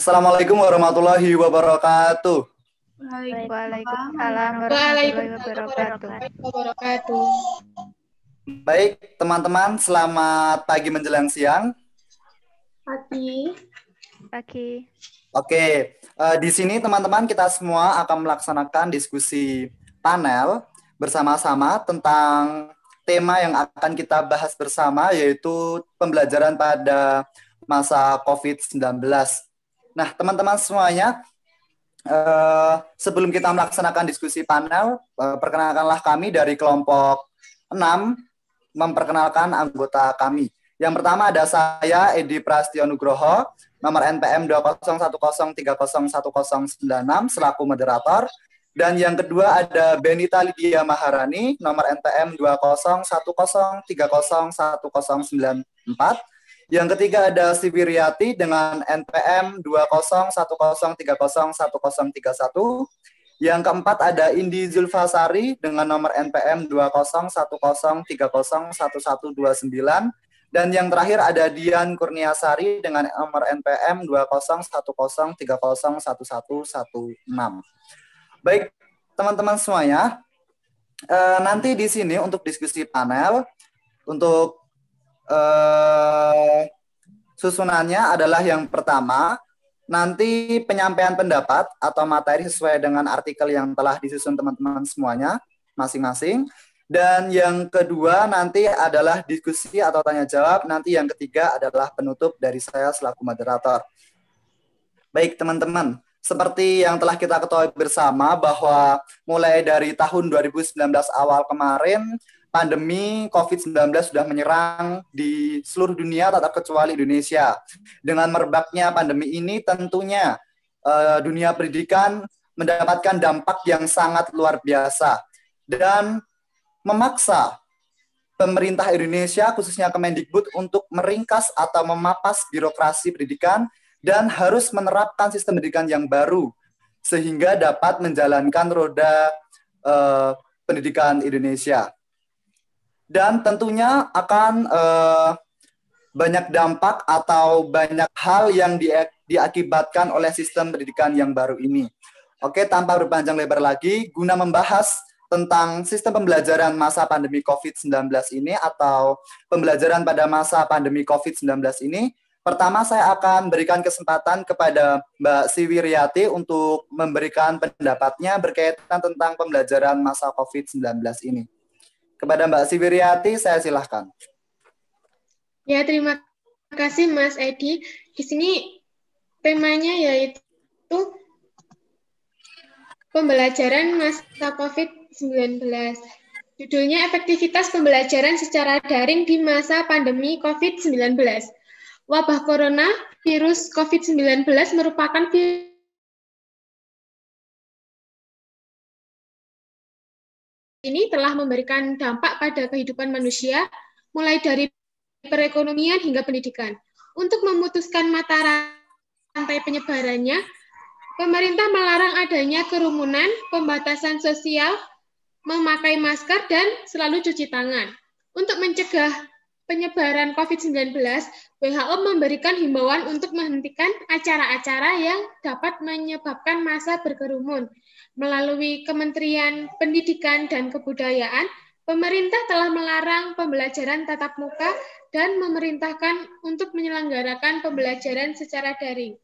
Assalamualaikum warahmatullahi wabarakatuh. Waalaikumsalam warahmatullahi Waalaikumsalam wabarakatuh. warahmatullahi wabarakatuh. Baik, teman-teman, selamat pagi menjelang siang. Pagi. Pagi. Oke, di sini teman-teman kita semua akan melaksanakan diskusi panel bersama-sama tentang tema yang akan kita bahas bersama, yaitu pembelajaran pada masa COVID-19. Nah, teman-teman semuanya, sebelum kita melaksanakan diskusi panel, perkenalkanlah kami dari kelompok 6 memperkenalkan anggota kami. Yang pertama ada saya, Edi Prastyo Nugroho, nomor NPM 20103011096 selaku moderator. Dan yang kedua ada Benita Lydia Maharani, nomor NPM 20103011094. Yang ketiga ada Siwiriati dengan NPM 20103011031. Yang keempat ada Indi Zulfasari dengan nomor NPM 20103011129. Dan yang terakhir ada Dian Kurniasari dengan nomor NPM 20103011116. Baik, teman-teman semuanya, nanti di sini untuk diskusi panel, untuk susunannya adalah yang pertama, nanti penyampaian pendapat atau materi sesuai dengan artikel yang telah disusun teman-teman semuanya masing-masing. Dan yang kedua nanti adalah diskusi atau tanya jawab. Nanti yang ketiga adalah penutup dari saya selaku moderator. Baik teman-teman, seperti yang telah kita ketahui bersama bahwa mulai dari tahun 2019 awal kemarin, pandemi COVID-19 sudah menyerang di seluruh dunia tak terkecuali Indonesia. Dengan merebaknya pandemi ini tentunya dunia pendidikan mendapatkan dampak yang sangat luar biasa dan memaksa pemerintah Indonesia khususnya Kemendikbud untuk meringkas atau memapas birokrasi pendidikan dan harus menerapkan sistem pendidikan yang baru sehingga dapat menjalankan roda pendidikan Indonesia. Dan tentunya akan banyak dampak atau banyak hal yang diakibatkan oleh sistem pendidikan yang baru ini. Oke, tanpa berpanjang lebar lagi, guna membahas tentang sistem pembelajaran masa pandemi COVID-19 ini atau pembelajaran pada masa pandemi COVID-19 ini, pertama saya akan berikan kesempatan kepada Mbak Siwiriati untuk memberikan pendapatnya berkaitan tentang pembelajaran masa COVID-19 ini. Kepada Mbak Siwiriati, saya silahkan. Ya, terima kasih Mas Edi. Di sini temanya yaitu pembelajaran masa COVID-19. Judulnya efektivitas pembelajaran secara daring di masa pandemi COVID-19. Wabah corona virus COVID-19 merupakan virus ini telah memberikan dampak pada kehidupan manusia, mulai dari perekonomian hingga pendidikan. Untuk memutuskan mata rantai penyebarannya, pemerintah melarang adanya kerumunan, pembatasan sosial, memakai masker, dan selalu cuci tangan. Untuk mencegah penyebaran COVID-19, WHO memberikan himbauan untuk menghentikan acara-acara yang dapat menyebabkan massa berkerumun. Melalui Kementerian Pendidikan dan Kebudayaan, pemerintah telah melarang pembelajaran tatap muka dan memerintahkan untuk menyelenggarakan pembelajaran secara daring.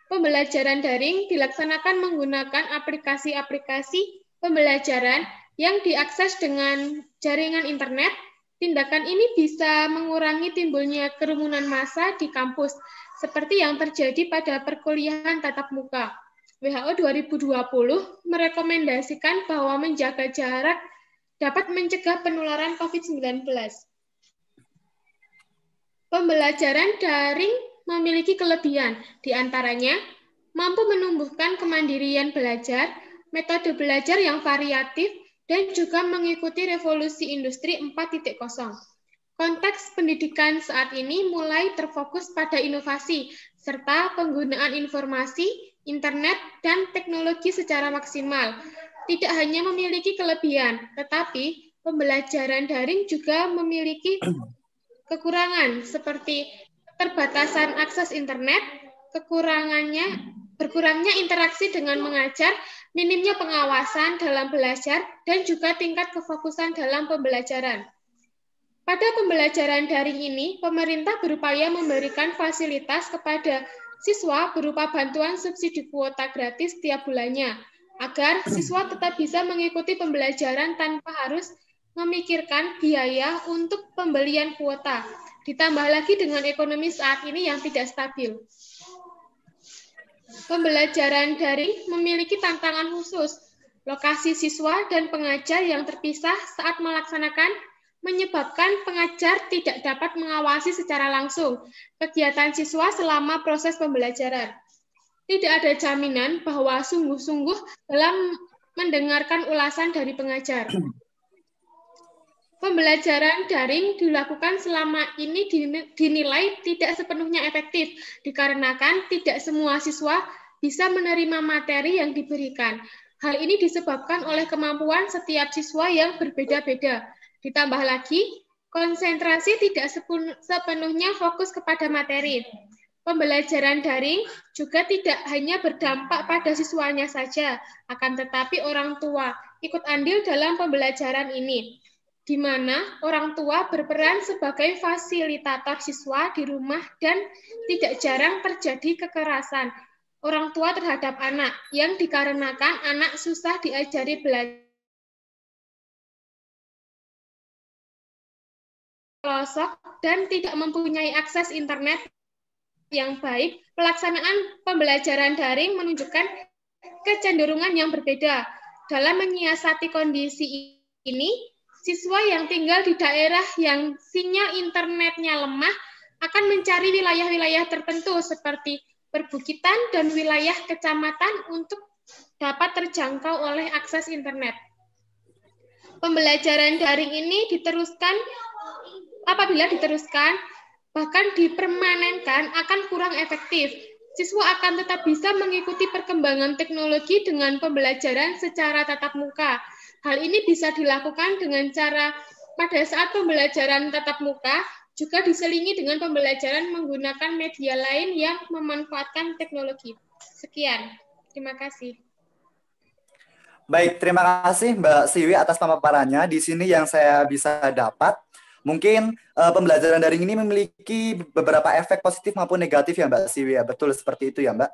Pembelajaran daring dilaksanakan menggunakan aplikasi-aplikasi pembelajaran yang diakses dengan jaringan internet. Tindakan ini bisa mengurangi timbulnya kerumunan massa di kampus, seperti yang terjadi pada perkuliahan tatap muka. WHO 2020 merekomendasikan bahwa menjaga jarak dapat mencegah penularan COVID-19. Pembelajaran daring memiliki kelebihan, di antaranya mampu menumbuhkan kemandirian belajar, metode belajar yang variatif, dan juga mengikuti revolusi industri 4.0. Konteks pendidikan saat ini mulai terfokus pada inovasi, serta penggunaan informasi, internet, dan teknologi secara maksimal. Tidak hanya memiliki kelebihan, tetapi pembelajaran daring juga memiliki kekurangan, seperti keterbatasan akses internet, berkurangnya interaksi dengan mengajar, minimnya pengawasan dalam belajar, dan juga tingkat kefokusan dalam pembelajaran. Pada pembelajaran daring ini, pemerintah berupaya memberikan fasilitas kepada siswa berupa bantuan subsidi kuota gratis setiap bulannya, agar siswa tetap bisa mengikuti pembelajaran tanpa harus memikirkan biaya untuk pembelian kuota. Ditambah lagi dengan ekonomi saat ini yang tidak stabil. Pembelajaran daring memiliki tantangan khusus. Lokasi siswa dan pengajar yang terpisah saat melaksanakan menyebabkan pengajar tidak dapat mengawasi secara langsung kegiatan siswa selama proses pembelajaran. Tidak ada jaminan bahwa sungguh-sungguh dalam mendengarkan ulasan dari pengajar. Pembelajaran daring dilakukan selama ini dinilai tidak sepenuhnya efektif, dikarenakan tidak semua siswa bisa menerima materi yang diberikan. Hal ini disebabkan oleh kemampuan setiap siswa yang berbeda-beda. Ditambah lagi, konsentrasi tidak sepenuhnya fokus kepada materi. Pembelajaran daring juga tidak hanya berdampak pada siswanya saja, akan tetapi orang tua ikut andil dalam pembelajaran ini, di mana orang tua berperan sebagai fasilitator siswa di rumah dan tidak jarang terjadi kekerasan orang tua terhadap anak, yang dikarenakan anak susah diajari belajar pelosok dan tidak mempunyai akses internet yang baik. Pelaksanaan pembelajaran daring menunjukkan kecenderungan yang berbeda. Dalam menyiasati kondisi ini, siswa yang tinggal di daerah yang sinyal internetnya lemah akan mencari wilayah-wilayah tertentu seperti perbukitan dan wilayah kecamatan untuk dapat terjangkau oleh akses internet. Pembelajaran daring ini apabila diteruskan, bahkan dipermanenkan, akan kurang efektif. Siswa akan tetap bisa mengikuti perkembangan teknologi dengan pembelajaran secara tatap muka. Hal ini bisa dilakukan dengan cara pada saat pembelajaran tatap muka, juga diselingi dengan pembelajaran menggunakan media lain yang memanfaatkan teknologi. Sekian, terima kasih. Baik, terima kasih Mbak Siwi atas pemaparannya. Di sini yang saya bisa dapat, mungkin pembelajaran daring ini memiliki beberapa efek positif maupun negatif ya Mbak Siwi ya. Betul seperti itu ya Mbak.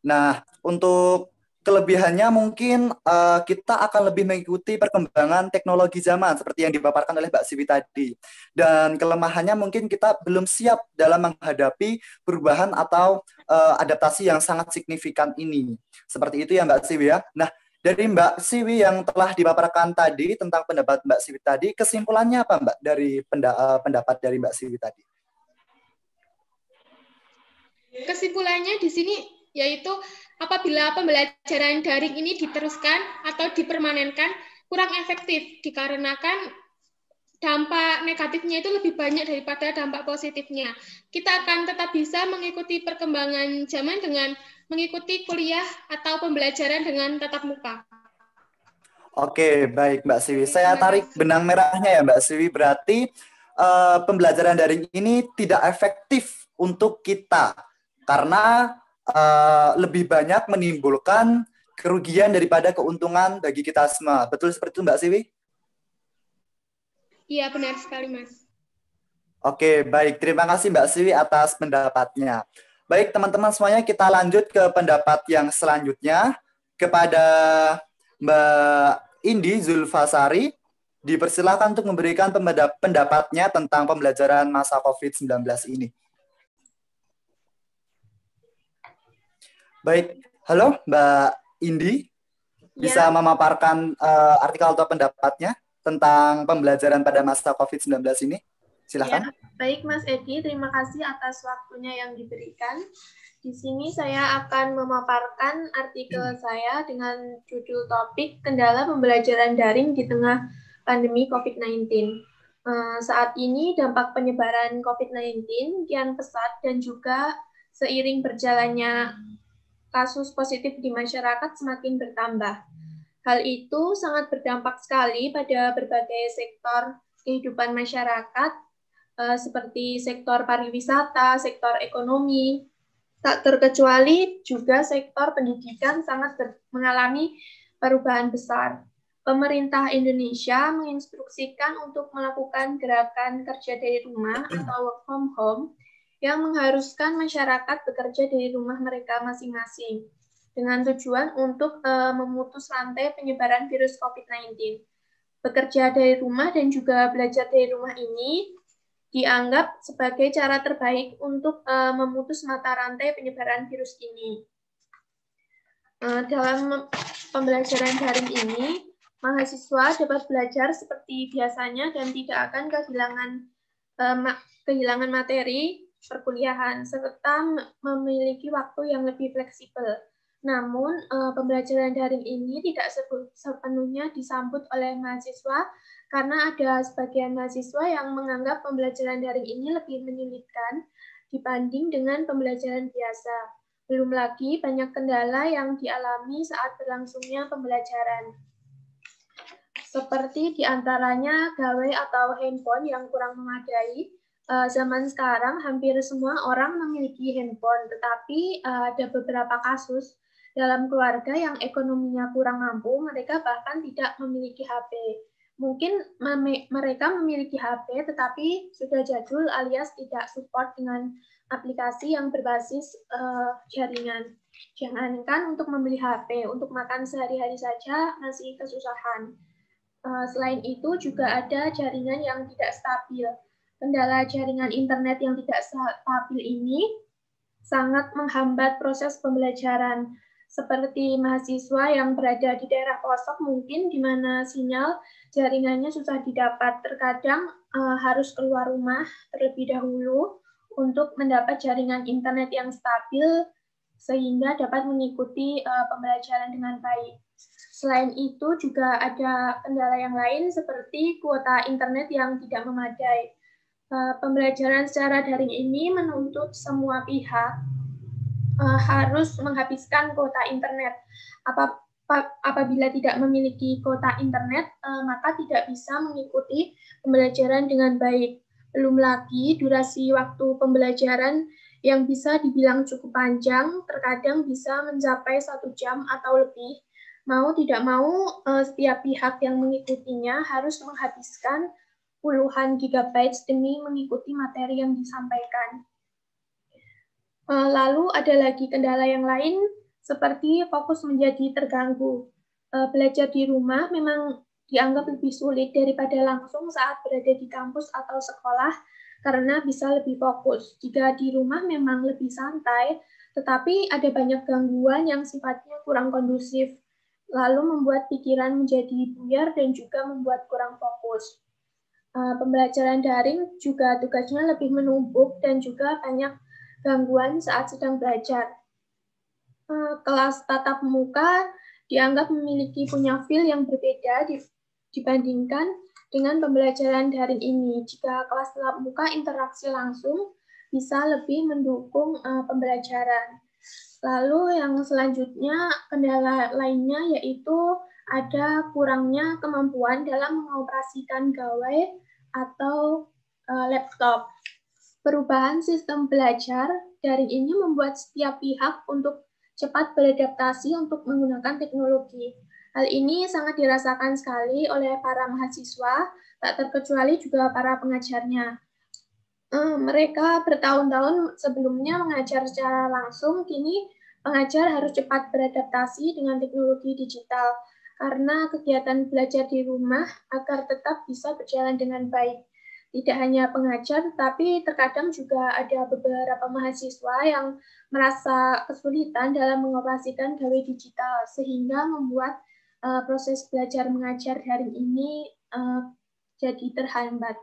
Nah, untuk kelebihannya mungkin kita akan lebih mengikuti perkembangan teknologi zaman seperti yang dipaparkan oleh Mbak Siwi tadi. Dan kelemahannya mungkin kita belum siap dalam menghadapi perubahan atau adaptasi yang sangat signifikan ini. Seperti itu ya Mbak Siwi ya. Nah, dari Mbak Siwi yang telah dipaparkan tadi tentang pendapat Mbak Siwi tadi, kesimpulannya apa Mbak dari pendapat dari Mbak Siwi tadi? Kesimpulannya di sini yaitu apabila pembelajaran daring ini diteruskan atau dipermanenkan kurang efektif dikarenakan dampak negatifnya itu lebih banyak daripada dampak positifnya. Kita akan tetap bisa mengikuti perkembangan zaman dengan mengikuti kuliah atau pembelajaran dengan tatap muka. Oke, baik Mbak Siwi. Saya tarik benang merahnya ya Mbak Siwi. Berarti pembelajaran daring ini tidak efektif untuk kita karena lebih banyak menimbulkan kerugian daripada keuntungan bagi kita semua. Betul seperti itu Mbak Siwi? Iya, benar sekali Mas. Oke, baik. Terima kasih Mbak Siwi atas pendapatnya. Baik, teman-teman semuanya, kita lanjut ke pendapat yang selanjutnya. Kepada Mbak Indi Zulfasari, dipersilakan untuk memberikan pendapatnya tentang pembelajaran masa COVID-19 ini. Baik, halo Mbak Indi, bisa memaparkan artikel atau pendapatnya tentang pembelajaran pada masa COVID-19 ini? Silakan. Ya, baik Mas Edi, terima kasih atas waktunya yang diberikan. Di sini saya akan memaparkan artikel saya dengan judul topik Kendala Pembelajaran Daring di Tengah Pandemi COVID-19. Saat ini dampak penyebaran COVID-19 kian pesat dan juga seiring berjalannya kasus positif di masyarakat semakin bertambah. Hal itu sangat berdampak sekali pada berbagai sektor kehidupan masyarakat, seperti sektor pariwisata, sektor ekonomi, Tak terkecuali juga sektor pendidikan sangat mengalami perubahan besar. Pemerintah Indonesia menginstruksikan untuk melakukan gerakan kerja dari rumah atau work from home yang mengharuskan masyarakat bekerja dari rumah mereka masing-masing dengan tujuan untuk memutus rantai penyebaran virus COVID-19. Bekerja dari rumah dan juga belajar dari rumah ini dianggap sebagai cara terbaik untuk memutus mata rantai penyebaran virus ini. Dalam pembelajaran daring ini, mahasiswa dapat belajar seperti biasanya dan tidak akan kehilangan materi perkuliahan serta memiliki waktu yang lebih fleksibel. Namun, pembelajaran daring ini tidak sepenuhnya disambut oleh mahasiswa karena ada sebagian mahasiswa yang menganggap pembelajaran daring ini lebih menyulitkan dibanding dengan pembelajaran biasa. Belum lagi banyak kendala yang dialami saat berlangsungnya pembelajaran. Seperti diantaranya gawai atau handphone yang kurang memadai. Zaman sekarang hampir semua orang memiliki handphone, tetapi ada beberapa kasus dalam keluarga yang ekonominya kurang mampu, mereka bahkan tidak memiliki HP. Mungkin mereka memiliki HP, tetapi sudah jadul alias tidak support dengan aplikasi yang berbasis jaringan. Jangankan untuk membeli HP, untuk makan sehari-hari saja masih kesusahan. Selain itu juga ada jaringan yang tidak stabil. Kendala jaringan internet yang tidak stabil ini sangat menghambat proses pembelajaran. Seperti mahasiswa yang berada di daerah pelosok mungkin di mana sinyal jaringannya susah didapat. Terkadang harus keluar rumah terlebih dahulu untuk mendapat jaringan internet yang stabil sehingga dapat mengikuti pembelajaran dengan baik. Selain itu juga ada kendala yang lain seperti kuota internet yang tidak memadai. Pembelajaran secara daring ini menuntut semua pihak harus menghabiskan kuota internet. Apabila tidak memiliki kuota internet, maka tidak bisa mengikuti pembelajaran dengan baik. Belum lagi durasi waktu pembelajaran yang bisa dibilang cukup panjang, terkadang bisa mencapai 1 jam atau lebih. Mau tidak mau, setiap pihak yang mengikutinya harus menghabiskan puluhan gigabyte demi mengikuti materi yang disampaikan. Lalu ada lagi kendala yang lain, seperti fokus menjadi terganggu. Belajar di rumah memang dianggap lebih sulit daripada langsung saat berada di kampus atau sekolah, karena bisa lebih fokus. Jika di rumah memang lebih santai, tetapi ada banyak gangguan yang sifatnya kurang kondusif, lalu membuat pikiran menjadi buyar dan juga membuat kurang fokus. Pembelajaran daring juga tugasnya lebih menumpuk dan juga banyak gangguan saat sedang belajar. Kelas tatap muka dianggap punya feel yang berbeda dibandingkan dengan pembelajaran daring ini. Jika kelas tatap muka interaksi langsung bisa lebih mendukung pembelajaran. Lalu yang selanjutnya kendala lainnya yaitu ada kurangnya kemampuan dalam mengoperasikan gawai atau laptop. Perubahan sistem belajar daring ini membuat setiap pihak untuk cepat beradaptasi untuk menggunakan teknologi. Hal ini sangat dirasakan sekali oleh para mahasiswa, tak terkecuali juga para pengajarnya. Mereka bertahun-tahun sebelumnya mengajar secara langsung, kini pengajar harus cepat beradaptasi dengan teknologi digital karena kegiatan belajar di rumah agar tetap bisa berjalan dengan baik. Tidak hanya pengajar, tapi terkadang juga ada beberapa mahasiswa yang merasa kesulitan dalam mengoperasikan gawai digital, sehingga membuat proses belajar mengajar daring ini jadi terhambat.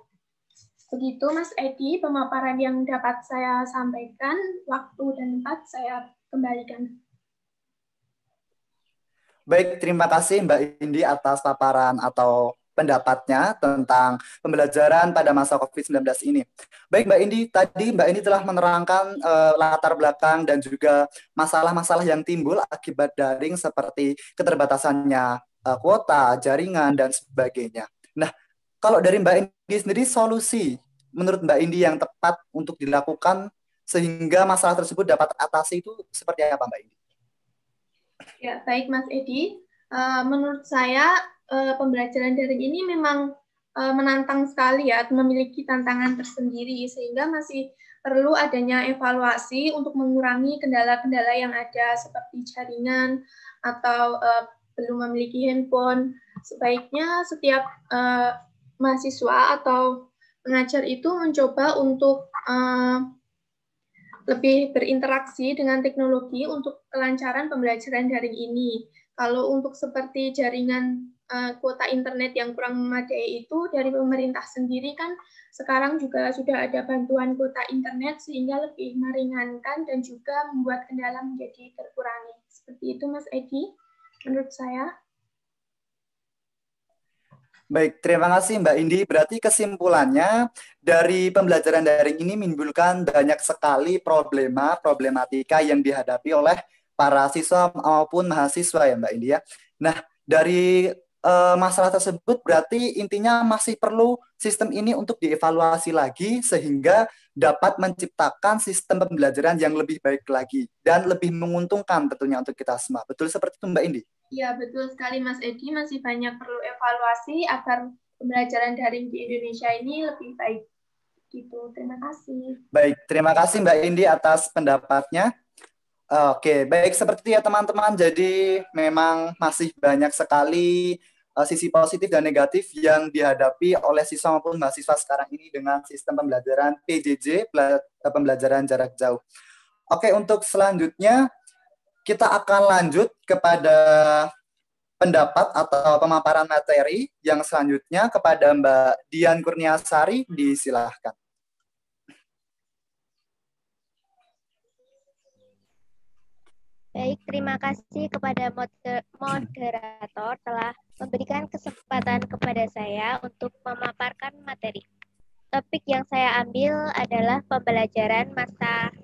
Begitu Mas Edi, pemaparan yang dapat saya sampaikan. Waktu dan tempat saya kembalikan. Baik, terima kasih Mbak Indi atas paparan atau pendapatnya tentang pembelajaran pada masa COVID-19 ini. Baik Mbak Indi, tadi Mbak Indi telah menerangkan latar belakang dan juga masalah-masalah yang timbul akibat daring seperti keterbatasannya kuota, jaringan, dan sebagainya. Nah, kalau dari Mbak Indi sendiri, solusi menurut Mbak Indi yang tepat untuk dilakukan sehingga masalah tersebut dapat atasi itu seperti apa Mbak Indi? Ya, baik Mas Edi. Menurut saya pembelajaran daring ini memang menantang sekali ya, memiliki tantangan tersendiri sehingga masih perlu adanya evaluasi untuk mengurangi kendala-kendala yang ada seperti jaringan atau belum memiliki handphone. Sebaiknya setiap mahasiswa atau pengajar itu mencoba untuk lebih berinteraksi dengan teknologi untuk kelancaran pembelajaran daring ini. Kalau untuk seperti jaringan kuota internet yang kurang memadai itu dari pemerintah sendiri kan sekarang juga sudah ada bantuan kuota internet sehingga lebih meringankan dan juga membuat kendala menjadi terkurangi. Seperti itu Mas Edi, menurut saya. Baik, terima kasih Mbak Indi. Berarti kesimpulannya dari pembelajaran daring ini menimbulkan banyak sekali problematika yang dihadapi oleh para siswa maupun mahasiswa ya Mbak Indi ya. Nah, dari masalah tersebut berarti intinya masih perlu sistem ini untuk dievaluasi lagi sehingga dapat menciptakan sistem pembelajaran yang lebih baik lagi dan lebih menguntungkan tentunya untuk kita semua. Betul seperti itu Mbak Indi? Ya, betul sekali Mas Edi, masih banyak perlu evaluasi agar pembelajaran daring di Indonesia ini lebih baik. Gitu. Terima kasih. Baik, terima kasih Mbak Indi atas pendapatnya. Oke, baik seperti ya teman-teman, jadi memang masih banyak sekali sisi positif dan negatif yang dihadapi oleh siswa maupun mahasiswa sekarang ini dengan sistem pembelajaran PJJ, pembelajaran jarak jauh. Oke, untuk selanjutnya kita akan lanjut kepada pendapat atau pemaparan materi yang selanjutnya kepada Mbak Dian Kurniasari, disilahkan. Baik, terima kasih kepada moderator telah memberikan kesempatan kepada saya untuk memaparkan materi. Topik yang saya ambil adalah pembelajaran masa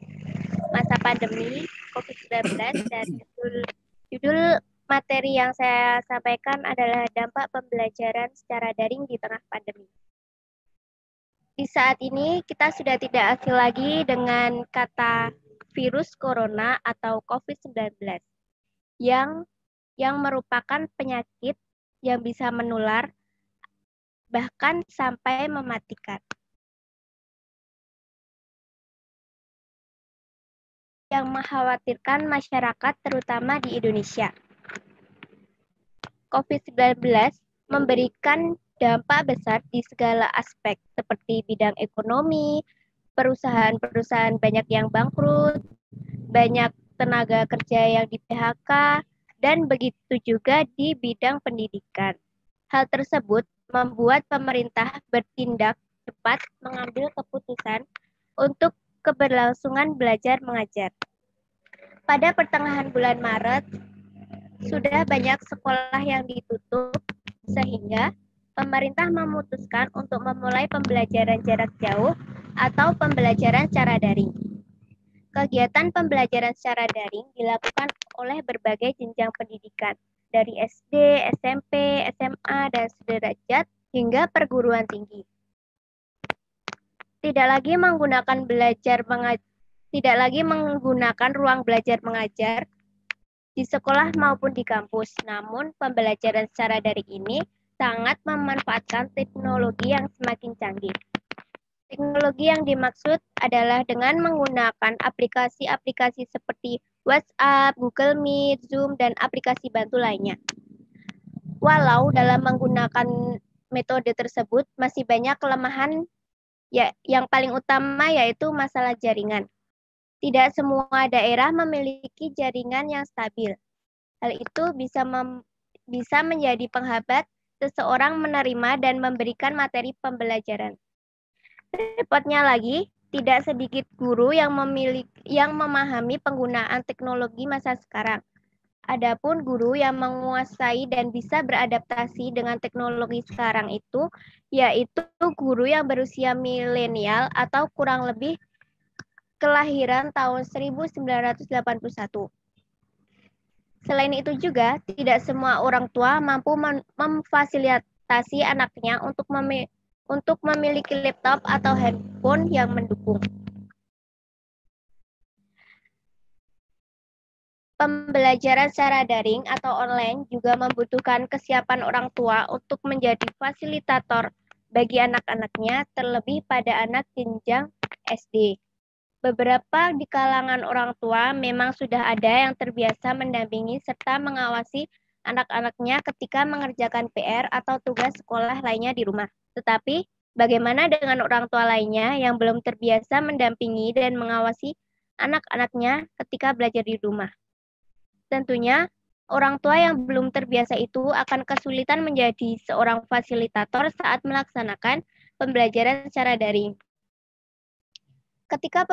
pandemi COVID-19 dan judul materi yang saya sampaikan adalah dampak pembelajaran secara daring di tengah pandemi. Di saat ini kita sudah tidak asing lagi dengan kata virus corona atau COVID-19 yang merupakan penyakit yang bisa menular bahkan sampai mematikan. Yang mengkhawatirkan masyarakat terutama di Indonesia. COVID-19 memberikan dampak besar di segala aspek seperti bidang ekonomi, perusahaan-perusahaan banyak yang bangkrut, banyak tenaga kerja yang di PHK, dan begitu juga di bidang pendidikan. Hal tersebut membuat pemerintah bertindak cepat mengambil keputusan untuk keberlangsungan belajar mengajar. Pada pertengahan bulan Maret, sudah banyak sekolah yang ditutup, sehingga pemerintah memutuskan untuk memulai pembelajaran jarak jauh atau pembelajaran secara daring. Kegiatan pembelajaran secara daring dilakukan oleh berbagai jenjang pendidikan, dari SD, SMP, SMA, dan sederajat hingga perguruan tinggi. Tidak lagi menggunakan ruang belajar mengajar di sekolah maupun di kampus. Namun, pembelajaran secara daring ini sangat memanfaatkan teknologi yang semakin canggih. Teknologi yang dimaksud adalah dengan menggunakan aplikasi-aplikasi seperti WhatsApp, Google Meet, Zoom, dan aplikasi bantu lainnya. Walau dalam menggunakan metode tersebut masih banyak kelemahan, ya, yang paling utama yaitu masalah jaringan. Tidak semua daerah memiliki jaringan yang stabil. Hal itu bisa menjadi penghambat seseorang menerima dan memberikan materi pembelajaran. Repotnya lagi, tidak sedikit guru yang memahami penggunaan teknologi masa sekarang. Adapun guru yang menguasai dan bisa beradaptasi dengan teknologi sekarang itu, yaitu guru yang berusia milenial atau kurang lebih kelahiran tahun 1981. Selain itu juga, tidak semua orang tua mampu memfasilitasi anaknya untuk memiliki laptop atau handphone yang mendukung. Pembelajaran secara daring atau online juga membutuhkan kesiapan orang tua untuk menjadi fasilitator bagi anak-anaknya, terlebih pada anak jenjang SD. Beberapa di kalangan orang tua memang sudah ada yang terbiasa mendampingi serta mengawasi anak-anaknya ketika mengerjakan PR atau tugas sekolah lainnya di rumah. Tetapi, bagaimana dengan orang tua lainnya yang belum terbiasa mendampingi dan mengawasi anak-anaknya ketika belajar di rumah? Tentunya, orang tua yang belum terbiasa itu akan kesulitan menjadi seorang fasilitator saat melaksanakan pembelajaran secara daring. Ketika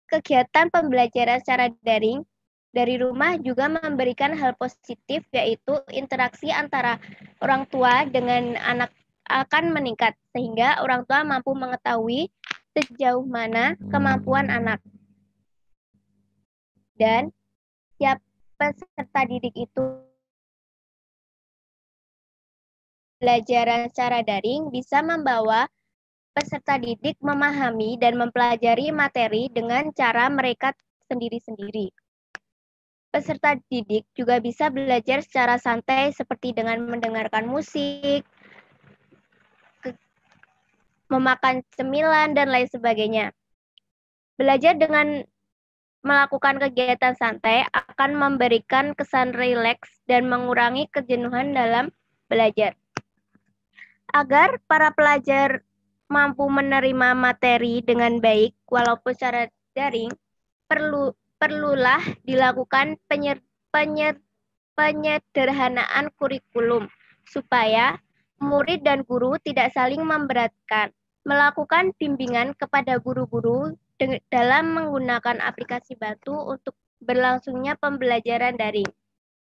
kegiatan pembelajaran secara daring dari rumah juga memberikan hal positif, yaitu interaksi antara orang tua dengan anak akan meningkat, sehingga orang tua mampu mengetahui sejauh mana kemampuan anak. Dan setiap peserta didik itu pembelajaran secara daring bisa membawa peserta didik memahami dan mempelajari materi dengan cara mereka sendiri-sendiri. Peserta didik juga bisa belajar secara santai seperti dengan mendengarkan musik, memakan cemilan, dan lain sebagainya. Belajar dengan melakukan kegiatan santai akan memberikan kesan rileks dan mengurangi kejenuhan dalam belajar. Agar para pelajar mampu menerima materi dengan baik walaupun secara daring, perlulah dilakukan penyederhanaan kurikulum supaya murid dan guru tidak saling memberatkan. Melakukan bimbingan kepada guru-guru dalam menggunakan aplikasi bantu untuk berlangsungnya pembelajaran daring.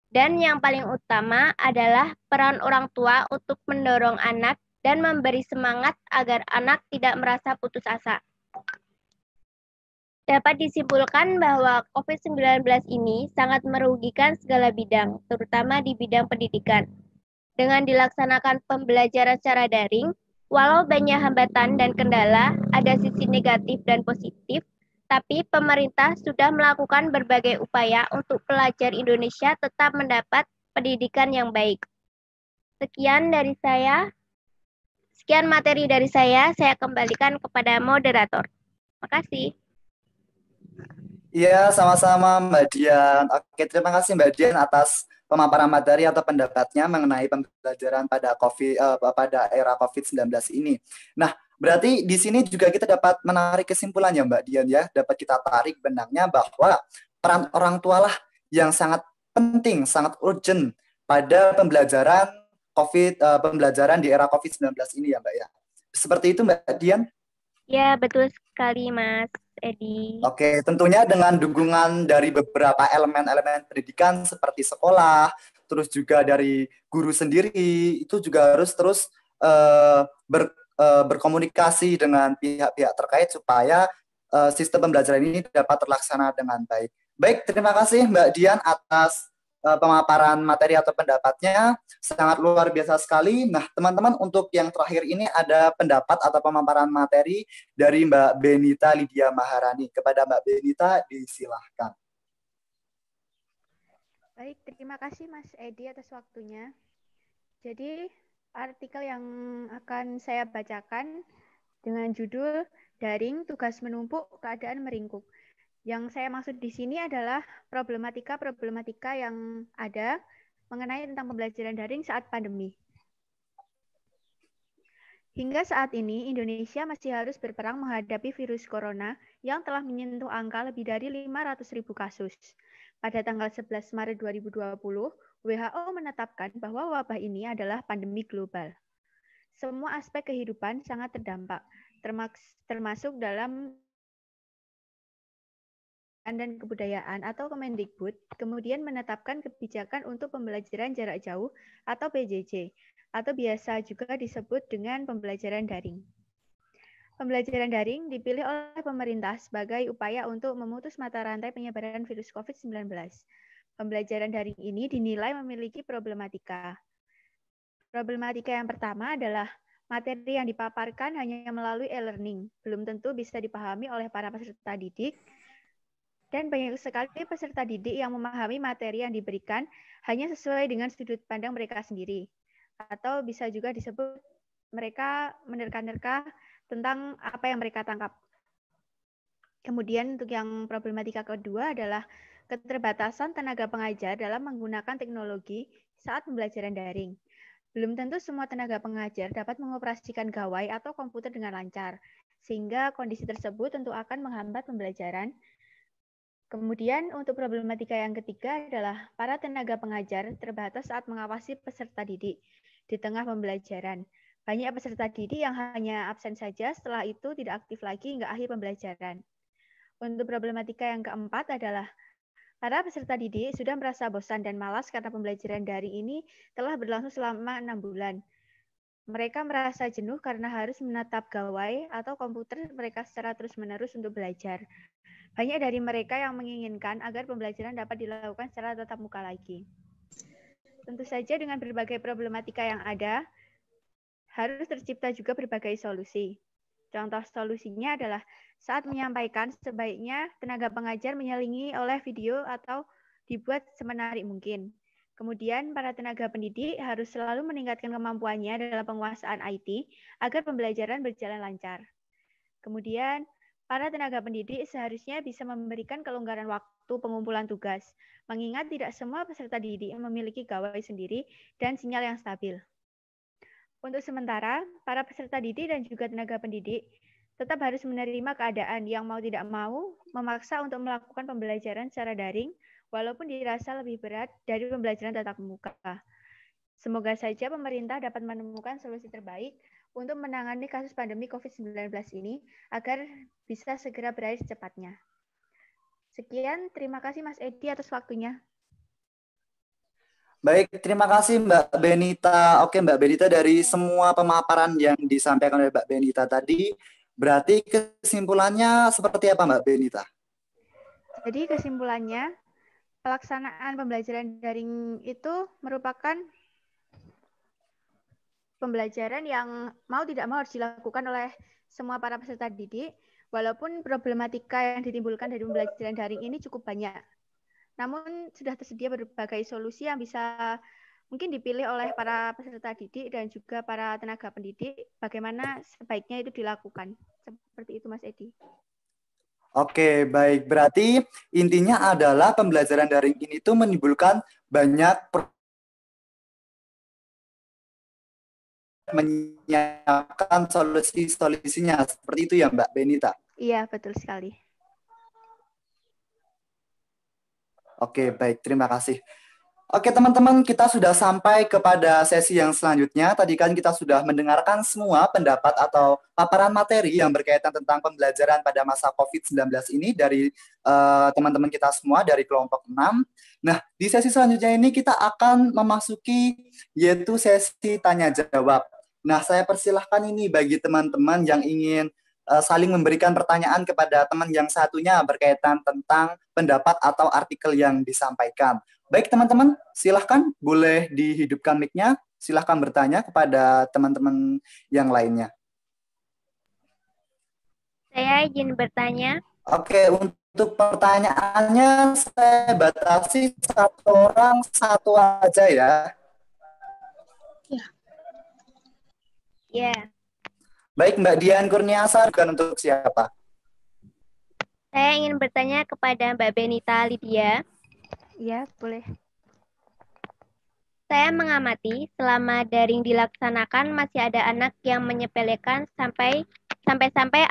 Dan yang paling utama adalah peran orang tua untuk mendorong anak dan memberi semangat agar anak tidak merasa putus asa. Dapat disimpulkan bahwa COVID-19 ini sangat merugikan segala bidang, terutama di bidang pendidikan. Dengan dilaksanakan pembelajaran secara daring, walau banyak hambatan dan kendala, ada sisi negatif dan positif, tapi pemerintah sudah melakukan berbagai upaya untuk pelajar Indonesia tetap mendapat pendidikan yang baik. Sekian materi dari saya kembalikan kepada moderator. Makasih. Iya, sama-sama Mbak Dian. Oke, terima kasih Mbak Dian atas pemaparan materi atau pendapatnya mengenai pembelajaran pada era COVID-19 ini. Nah, berarti di sini juga kita dapat menarik kesimpulannya Mbak Dian ya, dapat kita tarik benangnya bahwa peran orang tua lah yang sangat penting, sangat urgent pada pembelajaran di era COVID-19 ini ya Mbak ya. Seperti itu Mbak Dian? Ya, betul sekali Mas Edi. Oke, tentunya dengan dukungan dari beberapa elemen-elemen pendidikan seperti sekolah, terus juga dari guru sendiri, itu juga harus terus berkomunikasi dengan pihak-pihak terkait supaya sistem pembelajaran ini dapat terlaksana dengan baik. Baik, terima kasih Mbak Dian atas pemaparan materi atau pendapatnya, sangat luar biasa sekali. Nah, teman-teman, untuk yang terakhir ini ada pendapat atau pemaparan materi dari Mbak Benita Lydia Maharani. Kepada Mbak Benita, disilahkan. Baik, terima kasih Mas Edi atas waktunya. Jadi, artikel yang akan saya bacakan dengan judul Daring Tugas Menumpuk Keadaan Meringkuk. Yang saya maksud di sini adalah problematika yang ada mengenai tentang pembelajaran daring saat pandemi. Hingga saat ini, Indonesia masih harus berperang menghadapi virus corona yang telah menyentuh angka lebih dari 500.000 kasus. Pada tanggal 11 Maret 2020, WHO menetapkan bahwa wabah ini adalah pandemi global. Semua aspek kehidupan sangat terdampak, termasuk dalam dan Kebudayaan atau Kemendikbud kemudian menetapkan kebijakan untuk pembelajaran jarak jauh atau PJJ, atau biasa juga disebut dengan pembelajaran daring. Pembelajaran daring dipilih oleh pemerintah sebagai upaya untuk memutus mata rantai penyebaran virus COVID-19. Pembelajaran daring ini dinilai memiliki problematika. Problematika yang pertama adalah materi yang dipaparkan hanya melalui e-learning, belum tentu bisa dipahami oleh para peserta didik, Dan banyak sekali peserta didik yang memahami materi yang diberikan hanya sesuai dengan sudut pandang mereka sendiri. Atau bisa juga disebut mereka menerka-nerka tentang apa yang mereka tangkap. Kemudian untuk yang problematika kedua adalah keterbatasan tenaga pengajar dalam menggunakan teknologi saat pembelajaran daring. Belum tentu semua tenaga pengajar dapat mengoperasikan gawai atau komputer dengan lancar, sehingga kondisi tersebut tentu akan menghambat pembelajaran. Kemudian untuk problematika yang ketiga adalah para tenaga pengajar terbatas saat mengawasi peserta didik di tengah pembelajaran. Banyak peserta didik yang hanya absen saja, setelah itu tidak aktif lagi hingga akhir pembelajaran. Untuk problematika yang keempat adalah para peserta didik sudah merasa bosan dan malas karena pembelajaran daring ini telah berlangsung selama 6 bulan. Mereka merasa jenuh karena harus menatap gawai atau komputer mereka secara terus-menerus untuk belajar. Banyak dari mereka yang menginginkan agar pembelajaran dapat dilakukan secara tatap muka lagi. Tentu saja dengan berbagai problematika yang ada, harus tercipta juga berbagai solusi. Contoh solusinya adalah saat menyampaikan, sebaiknya tenaga pengajar menyelingi oleh video atau dibuat semenarik mungkin. Kemudian, para tenaga pendidik harus selalu meningkatkan kemampuannya dalam penguasaan IT agar pembelajaran berjalan lancar. Kemudian, para tenaga pendidik seharusnya bisa memberikan kelonggaran waktu pengumpulan tugas, mengingat tidak semua peserta didik memiliki gawai sendiri dan sinyal yang stabil. Untuk sementara, para peserta didik dan juga tenaga pendidik tetap harus menerima keadaan yang mau tidak mau memaksa untuk melakukan pembelajaran secara daring, walaupun dirasa lebih berat dari pembelajaran tatap muka. Semoga saja pemerintah dapat menemukan solusi terbaik untuk menangani kasus pandemi COVID-19 ini agar bisa segera berakhir secepatnya. Sekian, terima kasih Mas Edi atas waktunya. Baik, terima kasih Mbak Benita. Oke Mbak Benita, dari semua pemaparan yang disampaikan oleh Mbak Benita tadi, berarti kesimpulannya seperti apa Mbak Benita? Jadi kesimpulannya, pelaksanaan pembelajaran daring itu merupakan pembelajaran yang mau tidak mau harus dilakukan oleh semua para peserta didik, walaupun problematika yang ditimbulkan dari pembelajaran daring ini cukup banyak. Namun sudah tersedia berbagai solusi yang bisa mungkin dipilih oleh para peserta didik dan juga para tenaga pendidik, bagaimana sebaiknya itu dilakukan. Seperti itu Mas Edi. Oke, baik. Berarti intinya adalah pembelajaran daring ini tuh menimbulkan banyak menyiapkan solusinya. Seperti itu ya Mbak Benita? Iya, betul sekali. Oke, baik. Terima kasih. Oke, teman-teman, kita sudah sampai kepada sesi yang selanjutnya. Tadi kan kita sudah mendengarkan semua pendapat atau paparan materi yang berkaitan tentang pembelajaran pada masa COVID-19 ini dari teman-teman kita semua dari kelompok 6. Nah, di sesi selanjutnya ini kita akan memasuki yaitu sesi tanya-jawab. Nah, saya persilahkan ini bagi teman-teman yang ingin saling memberikan pertanyaan kepada teman yang satunya berkaitan tentang pendapat atau artikel yang disampaikan. Baik teman-teman, silahkan boleh dihidupkan mic-nya, silahkan bertanya kepada teman-teman yang lainnya. Saya izin bertanya. Oke, untuk pertanyaannya saya batasi satu orang satu aja ya. Ya. Baik, Mbak Dian Kurniasa, bukan untuk siapa? Saya ingin bertanya kepada Mbak Benita Lydia. Ya, boleh. Saya mengamati selama daring dilaksanakan masih ada anak yang menyepelekan sampai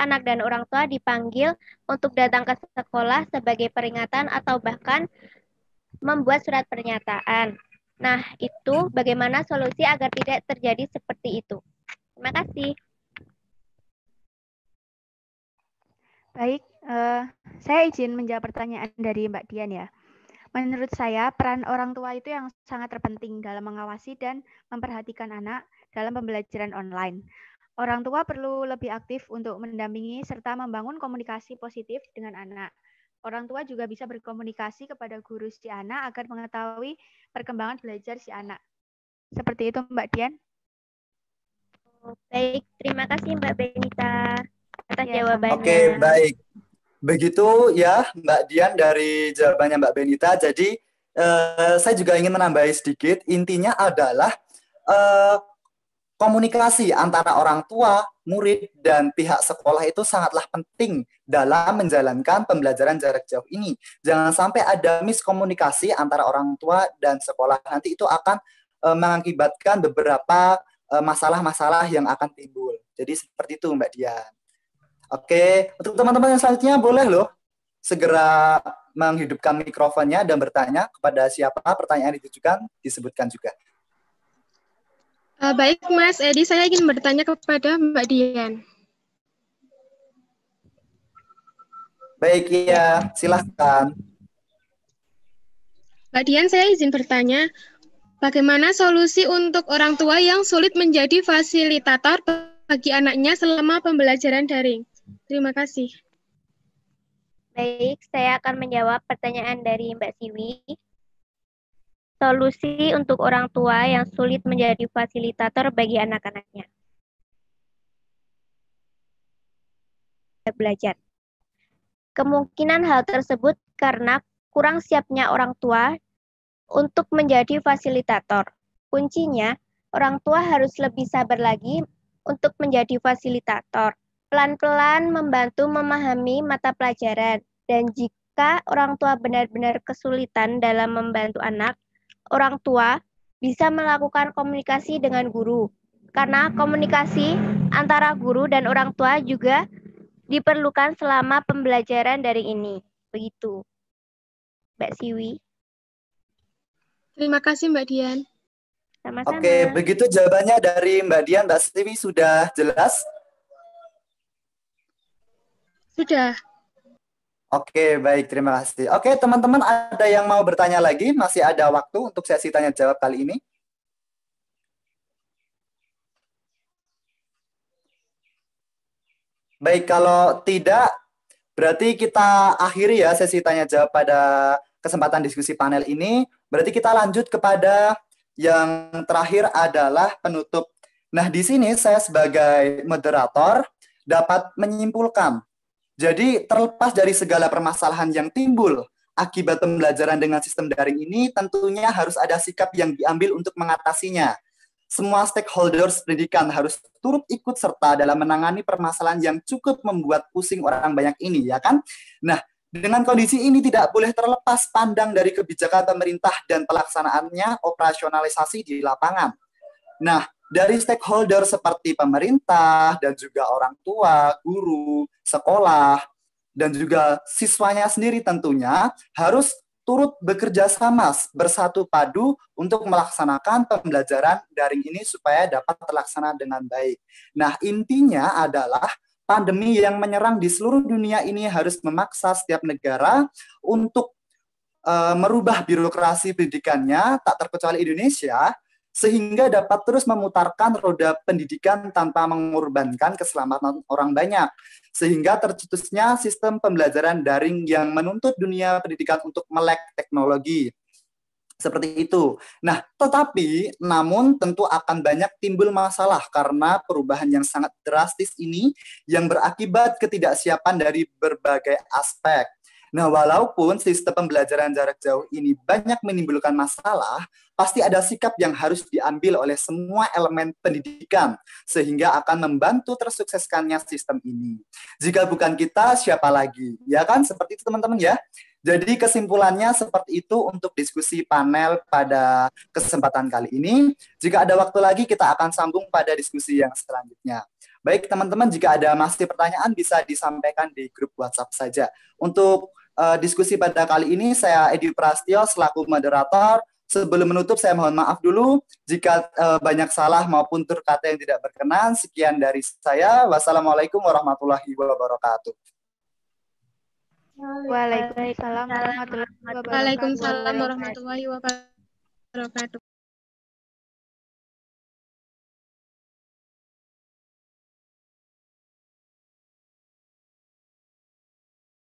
anak dan orang tua dipanggil untuk datang ke sekolah sebagai peringatan atau bahkan membuat surat pernyataan. Nah, itu bagaimana solusi agar tidak terjadi seperti itu? Terima kasih. Baik, saya izin menjawab pertanyaan dari Mbak Dian ya. Menurut saya, peran orang tua itu yang sangat terpenting dalam mengawasi dan memperhatikan anak dalam pembelajaran online. Orang tua perlu lebih aktif untuk mendampingi serta membangun komunikasi positif dengan anak. Orang tua juga bisa berkomunikasi kepada guru si anak agar mengetahui perkembangan belajar si anak. Seperti itu, Mbak Dian. Baik, terima kasih Mbak Benita atas Ya, jawabannya. Oke, baik. begitu ya Mbak Dian dari jawabannya Mbak Benita. Jadi saya juga ingin menambahi sedikit. Intinya adalah komunikasi antara orang tua, murid, dan pihak sekolah itu sangatlah penting dalam menjalankan pembelajaran jarak jauh ini. Jangan sampai ada miskomunikasi antara orang tua dan sekolah. Nanti itu akan mengakibatkan beberapa masalah-masalah yang akan timbul. Jadi seperti itu Mbak Dian. Oke, untuk teman-teman yang selanjutnya boleh loh segera menghidupkan mikrofonnya dan bertanya kepada siapa pertanyaan ditujukan, disebutkan juga. Baik, Mas Edi, saya ingin bertanya kepada Mbak Dian. Baik, ya, silahkan. Mbak Dian, saya izin bertanya, bagaimana solusi untuk orang tua yang sulit menjadi fasilitator bagi anaknya selama pembelajaran daring? Terima kasih. Baik, saya akan menjawab pertanyaan dari Mbak Siwi. Solusi untuk orang tua yang sulit menjadi fasilitator bagi anak-anaknya. Belajar. Kemungkinan hal tersebut karena kurang siapnya orang tua untuk menjadi fasilitator. Kuncinya, orang tua harus lebih sabar lagi untuk menjadi fasilitator. Pelan-pelan membantu memahami mata pelajaran. Dan jika orang tua benar-benar kesulitan dalam membantu anak, orang tua bisa melakukan komunikasi dengan guru. Karena komunikasi antara guru dan orang tua juga diperlukan selama pembelajaran daring ini. Begitu. Mbak Siwi. Terima kasih Mbak Dian. Sama-sama. Oke, begitu jawabannya dari Mbak Dian. Mbak Siwi sudah jelas? Sudah. Oke, baik, terima kasih. Oke, teman-teman, ada yang mau bertanya lagi? Masih ada waktu untuk sesi tanya jawab kali ini? Baik, kalau tidak, berarti kita akhiri ya sesi tanya jawab pada kesempatan diskusi panel ini. Berarti kita lanjut kepada yang terakhir adalah penutup. Nah, di sini saya sebagai moderator dapat menyimpulkan. Jadi terlepas dari segala permasalahan yang timbul akibat pembelajaran dengan sistem daring ini, tentunya harus ada sikap yang diambil untuk mengatasinya. Semua stakeholders pendidikan harus turut ikut serta dalam menangani permasalahan yang cukup membuat pusing orang banyak ini, ya kan? Nah, dengan kondisi ini tidak boleh terlepas pandang dari kebijakan pemerintah dan pelaksanaannya operasionalisasi di lapangan. Nah, dari stakeholder seperti pemerintah dan juga orang tua, guru, sekolah, dan juga siswanya sendiri tentunya harus turut bekerja sama bersatu padu untuk melaksanakan pembelajaran daring ini supaya dapat terlaksana dengan baik. Nah, intinya adalah pandemi yang menyerang di seluruh dunia ini harus memaksa setiap negara untuk merubah birokrasi pendidikannya, tak terkecuali Indonesia, sehingga dapat terus memutarkan roda pendidikan tanpa mengorbankan keselamatan orang banyak. Sehingga tercetusnya sistem pembelajaran daring yang menuntut dunia pendidikan untuk melek teknologi. Seperti itu. Nah, tetapi namun tentu akan banyak timbul masalah karena perubahan yang sangat drastis ini yang berakibat ketidaksiapan dari berbagai aspek. Nah, walaupun sistem pembelajaran jarak jauh ini banyak menimbulkan masalah, pasti ada sikap yang harus diambil oleh semua elemen pendidikan, sehingga akan membantu tersukseskannya sistem ini. Jika bukan kita, siapa lagi? Ya kan, seperti itu teman-teman ya. Jadi kesimpulannya seperti itu untuk diskusi panel pada kesempatan kali ini. Jika ada waktu lagi, kita akan sambung pada diskusi yang selanjutnya. Baik teman-teman, jika ada masih pertanyaan bisa disampaikan di grup WhatsApp saja. Untuk diskusi pada kali ini, saya Edi Prastio selaku moderator. Sebelum menutup, saya mohon maaf dulu jika banyak salah maupun tutur kata yang tidak berkenan. Sekian dari saya. Wassalamualaikum warahmatullahi wabarakatuh. Waalaikumsalam warahmatullahi wabarakatuh. Waalaikumsalam warahmatullahi wabarakatuh.